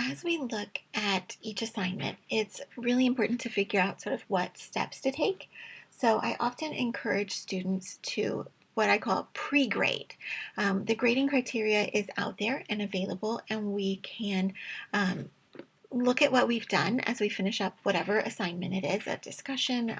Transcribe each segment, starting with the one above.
As we look at each assignment, it's really important to figure out sort of what steps to take. So I often encourage students to what I call pre-grade. The grading criteria is out there and available, and we can um, look at what we've done as we finish up whatever assignment it is, a discussion,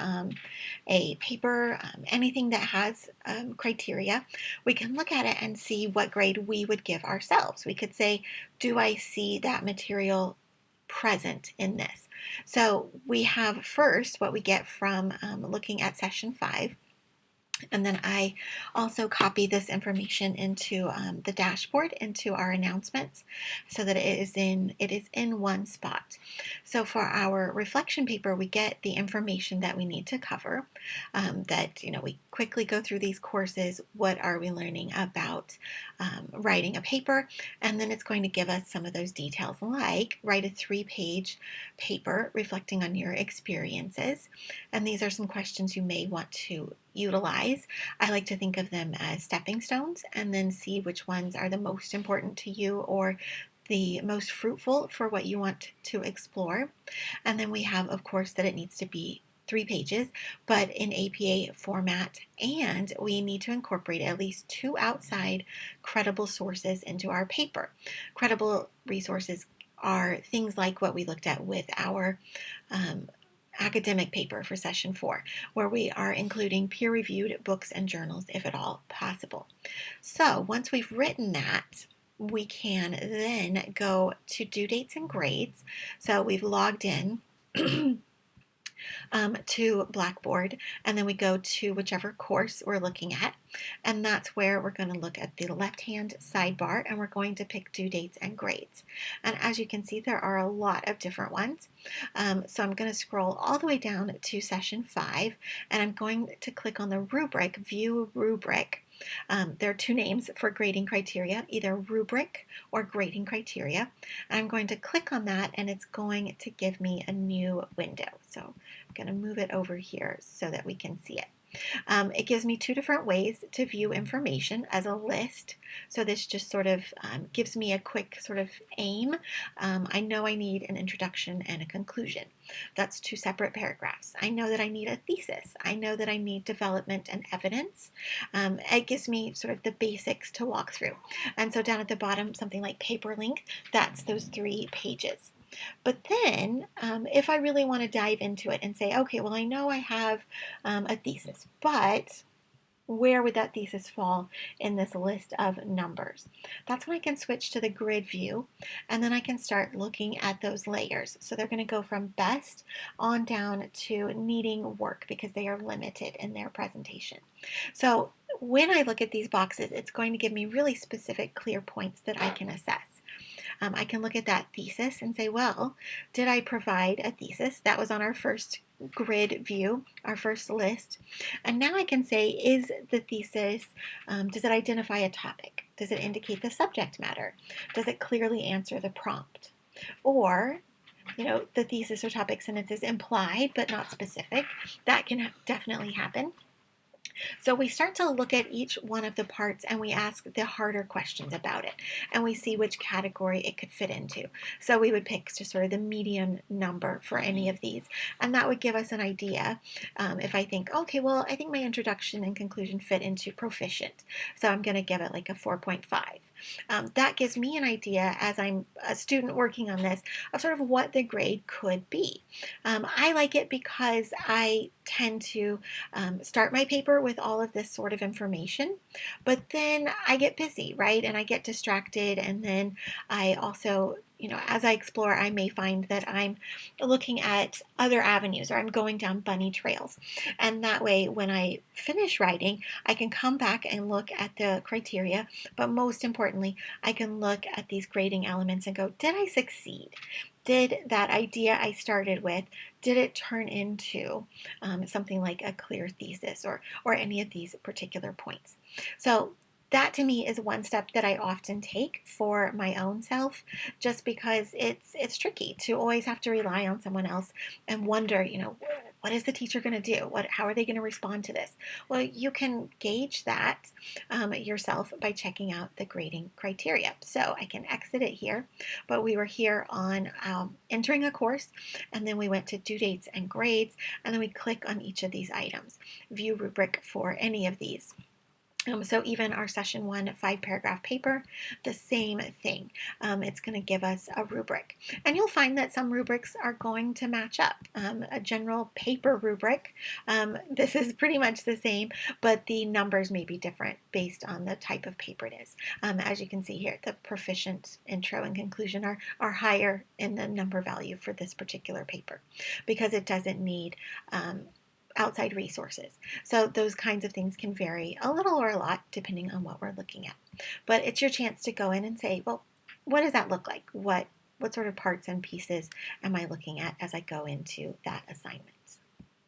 a paper, anything that has criteria. We can look at it and see what grade we would give ourselves. We could say, do I see that material present in this? So we have first what we get from looking at session 5. And then I also copy this information into the dashboard, into our announcements, so that it is in one spot. So for our reflection paper, we get the information that we need to cover. We quickly go through these courses. What are we learning about writing a paper? And then it's going to give us some of those details, like write a 3-page paper reflecting on your experiences. And these are some questions you may want to utilize. I like to think of them as stepping stones and then see which ones are the most important to you or the most fruitful for what you want to explore. And then we have, of course, that it needs to be 3 pages, but in APA format, and we need to incorporate at least 2 outside credible sources into our paper. Credible resources are things like what we looked at with our academic paper for session 4, where we are including peer-reviewed books and journals if at all possible. So once we've written that, we can then go to due dates and grades. So we've logged in to Blackboard, and then we go to whichever course we're looking at, and that's where we're going to look at the left-hand sidebar, and we're going to pick due dates and grades. And as you can see, there are a lot of different ones. So I'm going to scroll all the way down to session 5, and I'm going to click on the rubric, view rubric. There are 2 names for grading criteria, either rubric or grading criteria. And I'm going to click on that, and it's going to give me a new window. So I'm going to move it over here so that we can see it. It gives me 2 different ways to view information as a list. So this just sort of gives me a quick sort of aim. I know I need an introduction and a conclusion. That's 2 separate paragraphs. I know that I need a thesis. I know that I need development and evidence. It gives me sort of the basics to walk through. And so down at the bottom, something like paper length, that's those 3 pages. But then, if I really want to dive into it and say, okay, well, I know I have a thesis, but where would that thesis fall in this list of numbers? That's when I can switch to the grid view, and then I can start looking at those layers. So they're going to go from best on down to needing work because they are limited in their presentation. So when I look at these boxes, it's going to give me really specific, clear points that I can assess. I can look at that thesis and say, well, did I provide a thesis? That was on our first grid view, our first list. And now I can say, is the thesis, does it identify a topic? Does it indicate the subject matter? Does it clearly answer the prompt? Or, the thesis or topic sentence is implied but not specific. That can definitely happen. So we start to look at each one of the parts and we ask the harder questions about it, and we see which category it could fit into. So we would pick just sort of the median number for any of these, and that would give us an idea. If I think, okay, well, I think my introduction and conclusion fit into proficient, so I'm going to give it like a 4.5. That gives me an idea as I'm a student working on this of sort of what the grade could be. I like it because I tend to start my paper with all of this sort of information, but then I get busy, right? And I get distracted, and then I also, as I explore, I may find that I'm looking at other avenues or I'm going down bunny trails. And that way, when I finish writing, I can come back and look at the criteria, but most importantly, I can look at these grading elements and go, did I succeed? Did that idea I started with, did it turn into something like a clear thesis or any of these particular points? So that to me is one step that I often take for my own self, just because it's tricky to always have to rely on someone else and wonder, what is the teacher going to do? How are they going to respond to this? Well, you can gauge that yourself by checking out the grading criteria. So I can exit it here, but we were here on entering a course, and then we went to due dates and grades, and then we click on each of these items. View rubric for any of these. So even our session 1 5-paragraph paper, the same thing. It's going to give us a rubric. And you'll find that some rubrics are going to match up. A general paper rubric, this is pretty much the same, but the numbers may be different based on the type of paper it is. As you can see here, the proficient, intro, and conclusion are higher in the number value for this particular paper because it doesn't need outside resources. So those kinds of things can vary a little or a lot depending on what we're looking at. But it's your chance to go in and say, well, what does that look like? What sort of parts and pieces am I looking at as I go into that assignment?